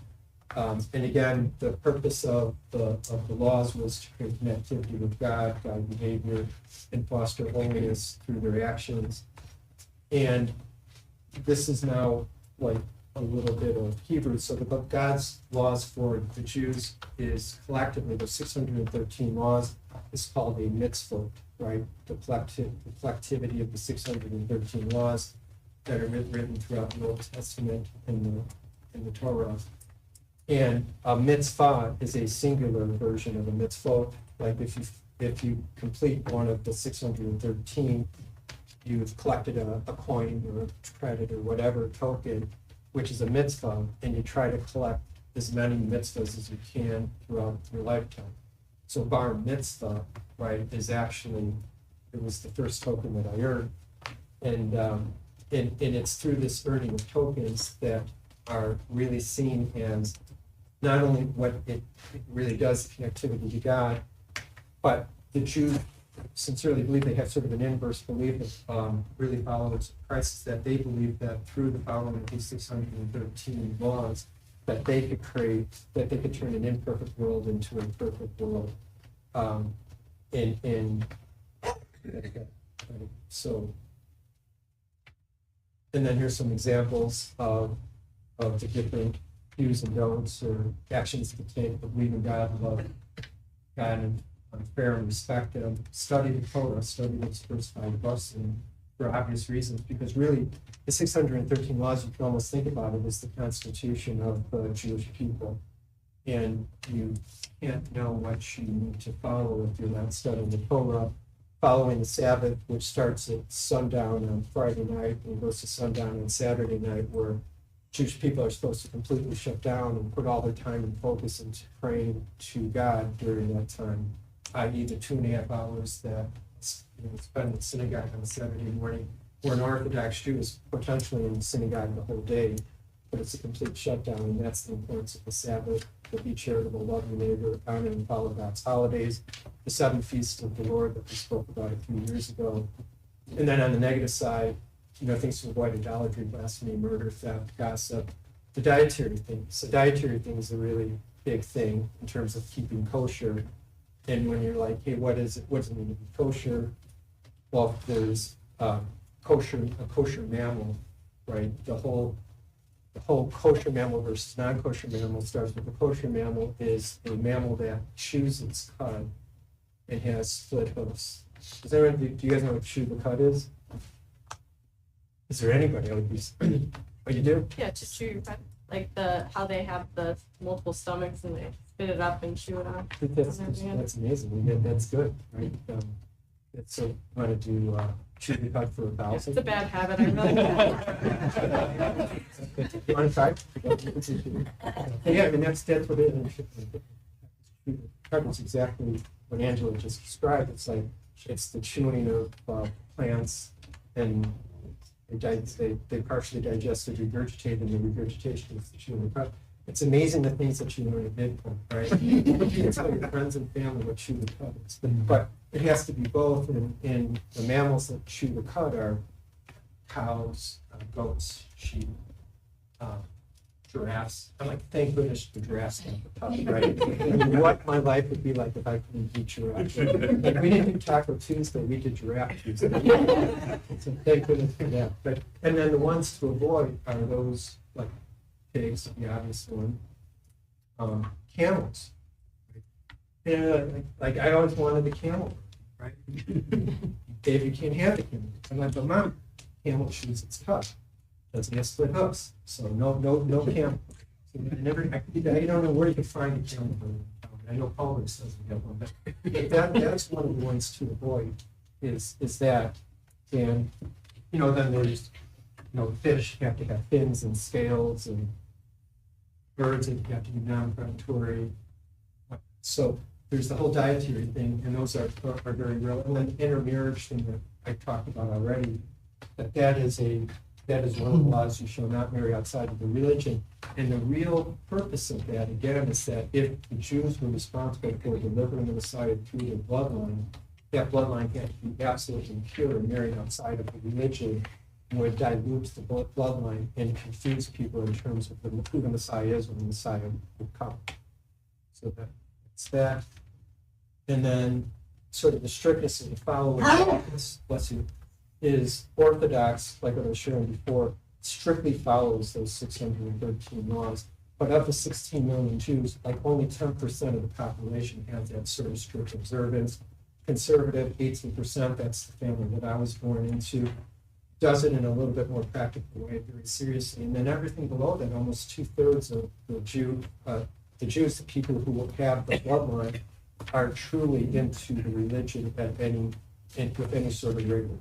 And again, the purpose of the laws was to create connectivity with God, guide behavior, and foster holiness through their actions. And this is now like a little bit of Hebrew. So God's laws for the Jews is collectively, the 613 laws is called a mitzvot, right? The collectivity of the 613 laws that are written throughout the Old Testament and the Torah. And a mitzvah is a singular version of a mitzvot. Like if you complete one of the 613, you've collected a coin or a credit or whatever token, which is a mitzvah, and you try to collect as many mitzvahs as you can throughout your lifetime. So bar mitzvah, right, is actually, it was the first token that I earned. And it's through this earning of tokens that are really seen as not only what it really does, connectivity to God, but the Jews sincerely believe they have sort of an inverse belief that really follows Christ, is that they believe that through the following of these 613 laws, that they could turn an imperfect world into a perfect world. So, and then here's some examples of the different do's and don'ts or actions to take, believe in God, love God, and fair and respect Him. Study the Torah, study those first 5 books, and for obvious reasons, because really the 613 laws, you can almost think about it as the constitution of the Jewish people. And you can't know what you need to follow if you're not studying the Torah, following the Sabbath, which starts at sundown on Friday night and goes to sundown on Saturday night, where Jewish people are supposed to completely shut down and put all their time and focus into praying to God during that time, i.e. the 2.5 hours that spend in the synagogue on a Saturday morning, where an Orthodox Jew is potentially in the synagogue the whole day, but it's a complete shutdown, and that's the importance of the Sabbath, to be charitable, love your neighbor, honor and follow God's holidays, the 7 feasts of the Lord that we spoke about a few years ago. And then on the negative side, things to avoid: idolatry, blasphemy, murder, theft, gossip, the dietary things. The dietary thing is a really big thing in terms of keeping kosher. And when you're like, hey, what does it mean to be kosher? Well, there's a kosher mammal, right? The whole kosher mammal versus non-kosher mammal starts with the kosher mammal is a mammal that chews its cud and has split hoofs. Do you guys know what chew the cud is? Is there anybody? Oh, you do? Yeah, to chew your cud. Like how they have the multiple stomachs and they spit it up and chew it on. That's amazing. That's good, right? So want to do chew the cud for 1,000? It's a bad habit. I really You want to try? Yeah, I mean that's what it is. It's exactly what Angela just described. It's the chewing of plants, and they partially digested, regurgitated, and the regurgitation is the chewing of the cud. It's amazing the things that you learn at Mid-Pointe, right? You can tell your friends and family what chew the cud is, but it has to be both. And the mammals that chew the cud are cows, goats, sheep, giraffes. I'm like, thank goodness the giraffes got the cud, right? And what my life would be like if I couldn't eat giraffe. Like, we didn't do Taco Tuesday, we did Giraffe Tuesday. So thank goodness for that. And then the ones to avoid are those like pigs, the obvious one, camels. Yeah, like I always wanted the camel, right? Dave, you can't have the camel. I'm like, but Mom, camel chews its cud. Doesn't have split hoofs, so no camel. So I don't know where you can find a camel. I know Paulus doesn't have one, but that's one of the ones to avoid is that. And then there's fish have to have fins and scales, and birds that have to be non-predatory. So there's the whole dietary thing, and those are very real. And then intermarriage thing that I talked about already, that is one of the laws, you shall not marry outside of the religion. And the real purpose of that, again, is that if the Jews were responsible for delivering the Messiah through their bloodline, that bloodline had to be absolutely pure, and married outside of the religion would dilute the bloodline and confuse people in terms of who the Messiah is when the Messiah would come. So that's that. And then sort of the strictness of the following, bless you, is Orthodox, like what I was sharing before, strictly follows those 613 laws. But of the 16 million Jews, like only 10% of the population has that sort of strict observance. Conservative, 18%, that's the family that I was born into, does it in a little bit more practical way, very seriously. And then everything below that, almost 2/3 of the Jews, the people who have the bloodline, are truly into the religion with any sort of rigor.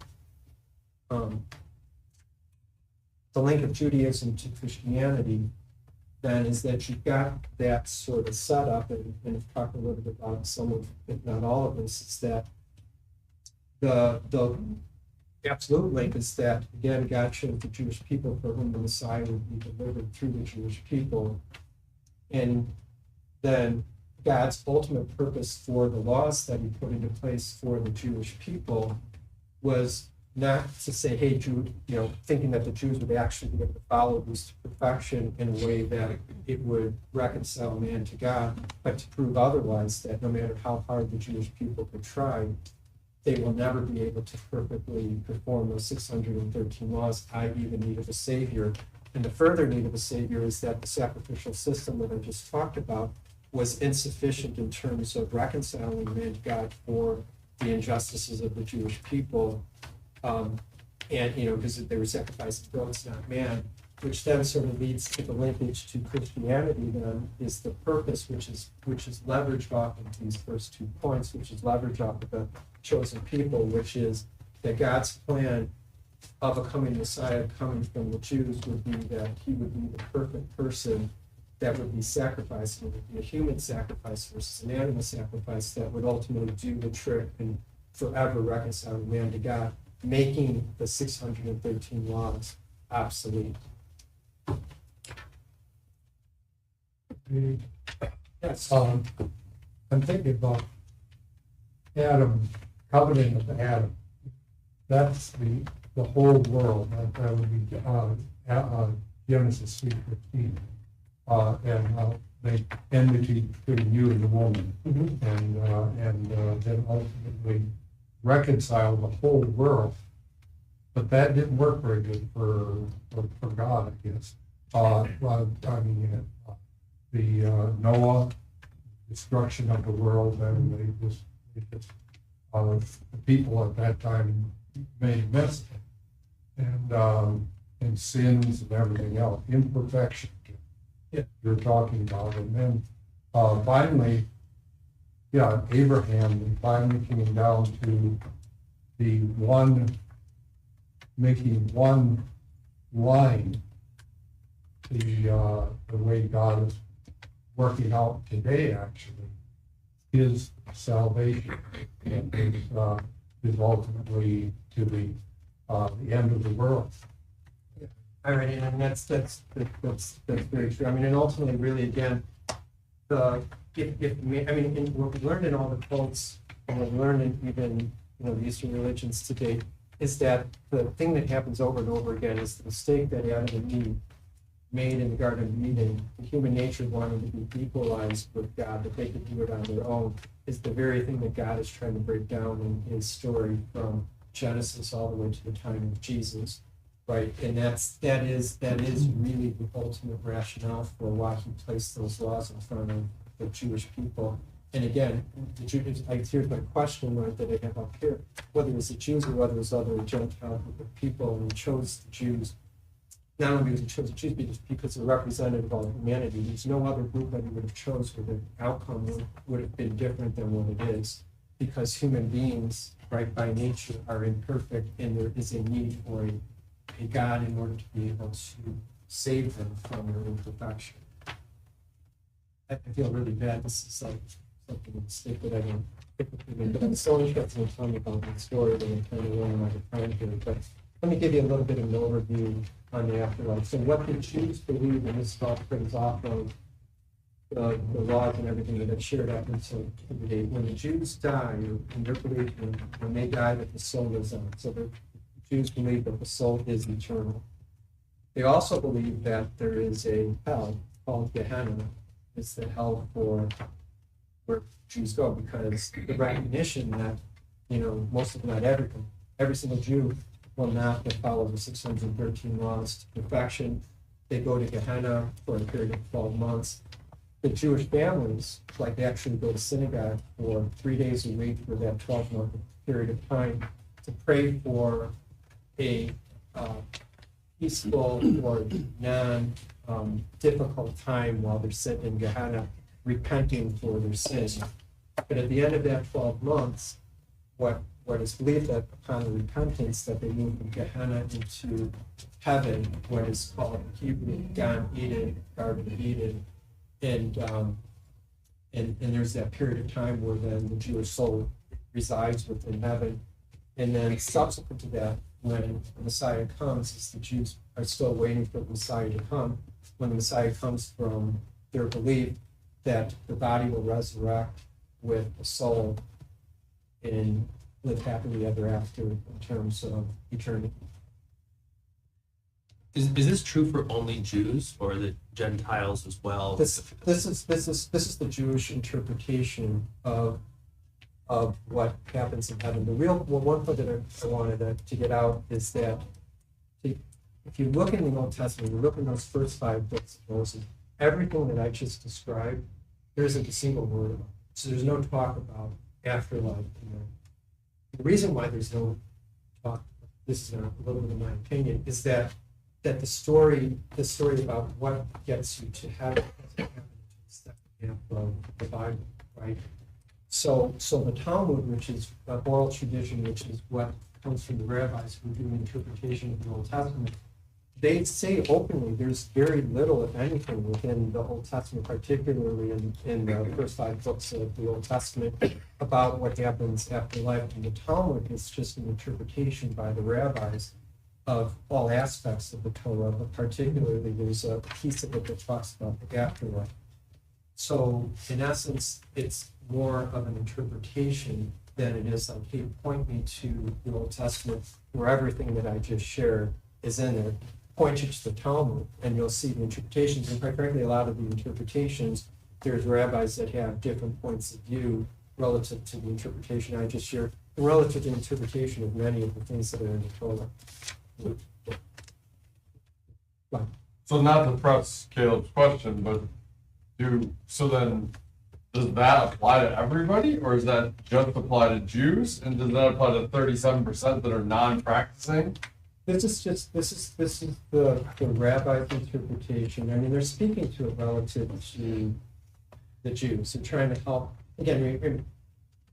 The link of Judaism to Christianity then is that you've got that sort of setup, and I've talked a little bit about some of, if not all of this, is that the absolute link is that, again, God chose the Jewish people for whom the Messiah would be delivered through the Jewish people. And then God's ultimate purpose for the laws that he put into place for the Jewish people was not to say, hey, Jude, thinking that the Jews would actually be able to follow this to perfection in a way that it would reconcile man to God, but to prove otherwise, that no matter how hard the Jewish people could try, they will never be able to perfectly perform those 613 laws, i.e. the need of a Savior. And the further need of a Savior is that the sacrificial system that I just talked about was insufficient in terms of reconciling man to God for the injustices of the Jewish people. Because they were sacrificing goats, not man, which then sort of leads to the linkage to Christianity. Then is the purpose, which is leveraged off of these first 2 points, which is leveraged off of the chosen people, which is that God's plan of a coming Messiah coming from the Jews would be that he would be the perfect person that would be sacrificed. It would be a human sacrifice versus an animal sacrifice that would ultimately do the trick and forever reconcile man to God, making the 613 laws obsolete. Yes. I'm thinking about Adam, covenant of Adam. That's the whole world. That would be Genesis 3:15. And they enmity between you and the woman, and then ultimately reconcile the whole world. But that didn't work very good for God, I guess. The Noah, destruction of the world, and the people at that time made a mess of it. And sins and everything else, imperfection. You're talking about, and then finally, Abraham, we finally came down to making one line, the way God is working out today, actually, is salvation, and is ultimately to the end of the world. All right, and that's very true. I mean, and ultimately, really, again, what we learned in all the cults, and we learned in even the Eastern religions today, is that the thing that happens over and over again is the mistake that Adam and Eve made in the Garden of Eden. The human nature wanted to be equalized with God, that they could do it on their own, is the very thing that God is trying to break down in his story from Genesis all the way to the time of Jesus. Right, and that is really the ultimate rationale for why he placed those laws in front of the Jewish people. And again, here's my question that I have up here: whether it was the Jews or whether it was other Gentile group of people, and he chose the Jews, not only because he chose the Jews, but because they're representative of all humanity. There's no other group that he would have chose where the outcome would have been different than what it is, because human beings, right, by nature, are imperfect, and there is a need for a God in order to be able to save them from their imperfection. I feel really bad. This is like something in the state that I don't typically do. But I'm so interested in telling you about my story that I'm kind of running out of time here. But let me give you a little bit of an overview on the afterlife. So what the Jews believe, and this stuff brings off of the laws and everything that I've shared up until today. When the Jews die, in their belief, when they die, that the soul is on. So the Jews believe that the soul is eternal. They also believe that there is a hell called Gehenna. It's the hell for where Jews go, because the recognition that, most of not every single Jew will not follow the 613 laws to perfection. They go to Gehenna for a period of 12 months. The Jewish families, they actually go to synagogue for 3 days a week for that 12-month period of time to pray for a peaceful or non-difficult time while they're sitting in Gehenna, repenting for their sins. But at the end of that 12 months, what is believed that upon the repentance that they move from Gehenna into heaven, what is called in Hebrew Gan Eden, Garden of Eden, and there's that period of time where then the Jewish soul resides within heaven, and then subsequent to that, when the Messiah comes, as the Jews are still waiting for the Messiah to come, when the Messiah comes from their belief that the body will resurrect with the soul and live happily ever after in terms of eternity. Is this true for only Jews or the Gentiles as well? This is the Jewish interpretation of what happens in heaven. One point that I wanted to get out is that if you look in the Old Testament, you look in those first 5 books of Moses, everything that I just described, there isn't a single word about it. So there's no talk about afterlife. The reason why there's no talk, this is a little bit of my opinion, is that the story about what gets you to heaven doesn't happen until the second half of the Bible, right? So the Talmud, which is oral tradition, which is what comes from the rabbis who do interpretation of the Old Testament, they say openly there's very little, if anything, within the Old Testament, particularly in the first 5 books of the Old Testament, about what happens after life. And the Talmud is just an interpretation by the rabbis of all aspects of the Torah, but particularly there's a piece of it that talks about the afterlife. So in essence, it's more of an interpretation than it is like, hey, point me to the Old Testament where everything that I just shared is in there. Point you to the Talmud, and you'll see the interpretations. And quite frankly, a lot of the interpretations, there's rabbis that have different points of view relative to the interpretation I just shared, and relative to the interpretation of many of the things that are in the Torah. So not to press Caleb's question, but then does that apply to everybody, or is that just apply to Jews? And does that apply to 37% that are non-practicing? This is the rabbi's interpretation. I mean, they're speaking to it relative to the Jews. They're trying to help. Again,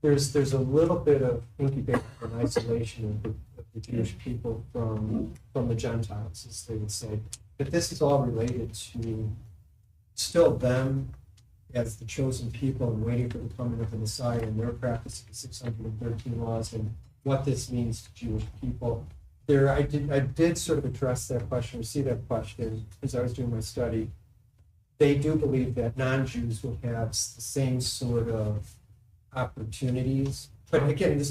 there's a little bit of incubation and isolation of the Jewish people from the Gentiles, as they would say. But this is all related to still them as the chosen people and waiting for the coming of the Messiah and their practice of the 613 laws and what this means to Jewish people. I did sort of address that question, or see that question as I was doing my study. They do believe that non-Jews will have the same sort of opportunities. But again,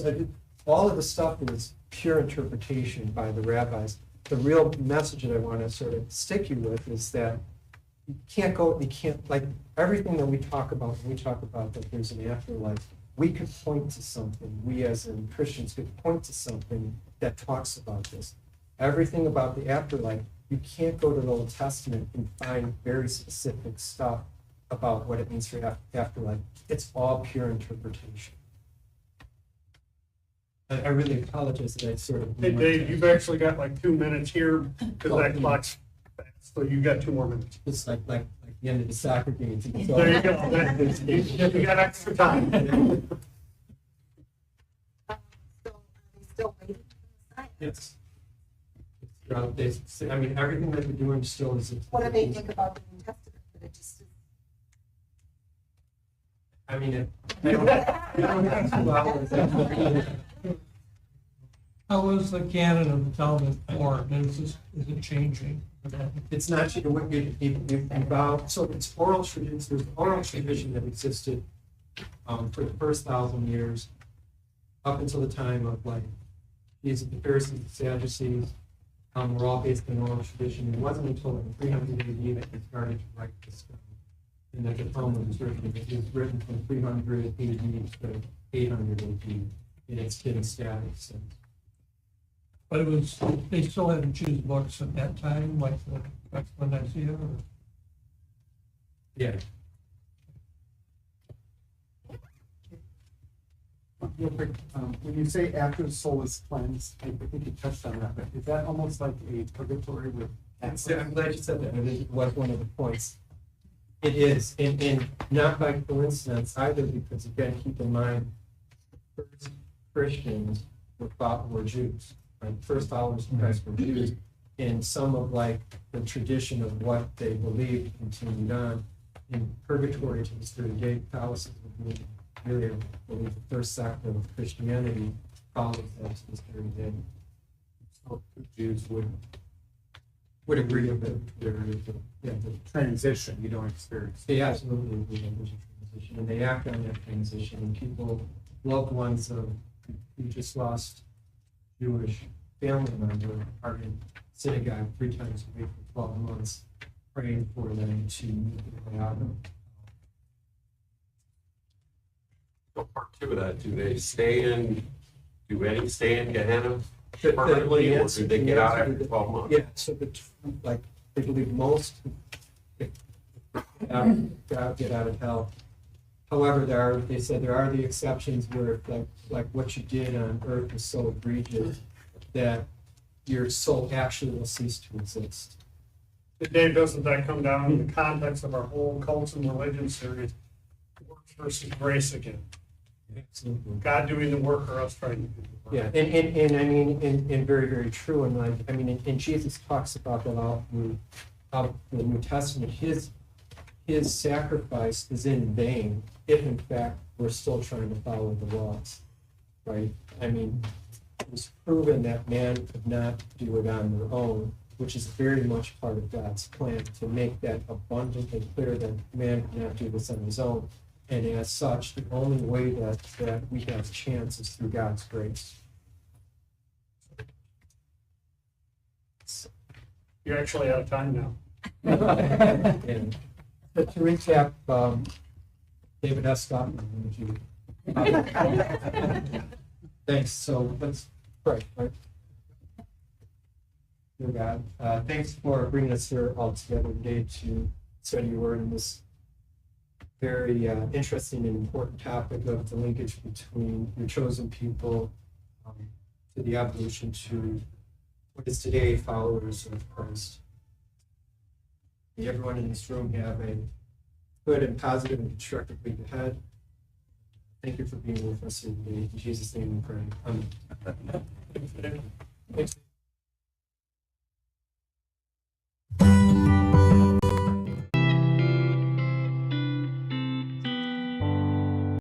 all of the stuff is pure interpretation by the rabbis. The real message that I want to sort of stick you with is that you can't, like everything that we talk about, when we talk about that there's an afterlife, we could point to something, we as in Christians could point to something that talks about this. Everything about the afterlife, you can't go to the Old Testament and find very specific stuff about what it means for afterlife. It's all pure interpretation. I really apologize that I sort of... Hey, Dave, you've actually got like 2 minutes here, because that clock's fast, so you got 2 more minutes. It's like the end of the soccer game. There you go. You got extra time. Still waiting for the Messiah. Yes. I mean, everything that we're doing still is... What do they think about the New Testament? That it just is... I mean, I don't have 2 hours. How is the canon of the Talmud formed? Is it changing? It's not, it involved, so it's oral tradition, there's oral tradition that existed for the first 1,000 years, up until the time of like, these the Pharisees, the Sadducees, were all based on oral tradition. It wasn't until like 300 AD that they started to write this stuff. And that the Talmud was written. It was written from 300 AD to 800 AD, and it's been static since. But it was, they still had Jews books at that time, like the Explanation, or? Yeah. Real quick, when you say after the soul is cleansed, I think you touched on that, but is that almost like a purgatory with? I'm glad you said that. It was one of the points. It is, and not by coincidence either, because again, keep in mind, first Christians were Jews, right? First followers of Christ were Jews, and some of like the tradition of what they believed continued on. In purgatory to this very day, Catholicism would really, I believe, the first sect of Christianity follows that to this very day. So Jews would agree with it. There is the Transition, you don't experience. they absolutely agree that there's a transition, and they act on that transition, and people, loved ones of who just lost Jewish family member are in synagogue 3 times a week for 12 months, praying for them to move their way out of So part 2 of that, do any stay in Gehenna The permanently, or answer- do they the get out answer- after 12 months? Yeah, so like, they believe most get out of hell. However, they said there are the exceptions where like what you did on earth is so egregious that your soul actually will cease to exist. But Dave, doesn't that come down in the context of our whole cults and religion series? Works versus grace again. Absolutely. God doing the work or us trying to do the work. Yeah, and I mean, and very, very true, and like, I mean, and Jesus talks about that all through the New Testament. His sacrifice is in vain if in fact we're still trying to follow the laws, right? I mean, it was proven that man could not do it on their own, which is very much part of God's plan to make that abundantly clear that man could not do this on his own. And as such, the only way that we have a chance is through God's grace. You're actually out of time now. And but to recap, David Eskoff, thanks. So let's pray. Right? Dear God, thanks for bringing us here all together today to study your word in this very interesting and important topic of the linkage between your chosen people to the evolution to what is today followers of Christ. May everyone in this room have a good and positive and constructive week ahead. Thank you for being with us today. In Jesus' name we pray. Amen.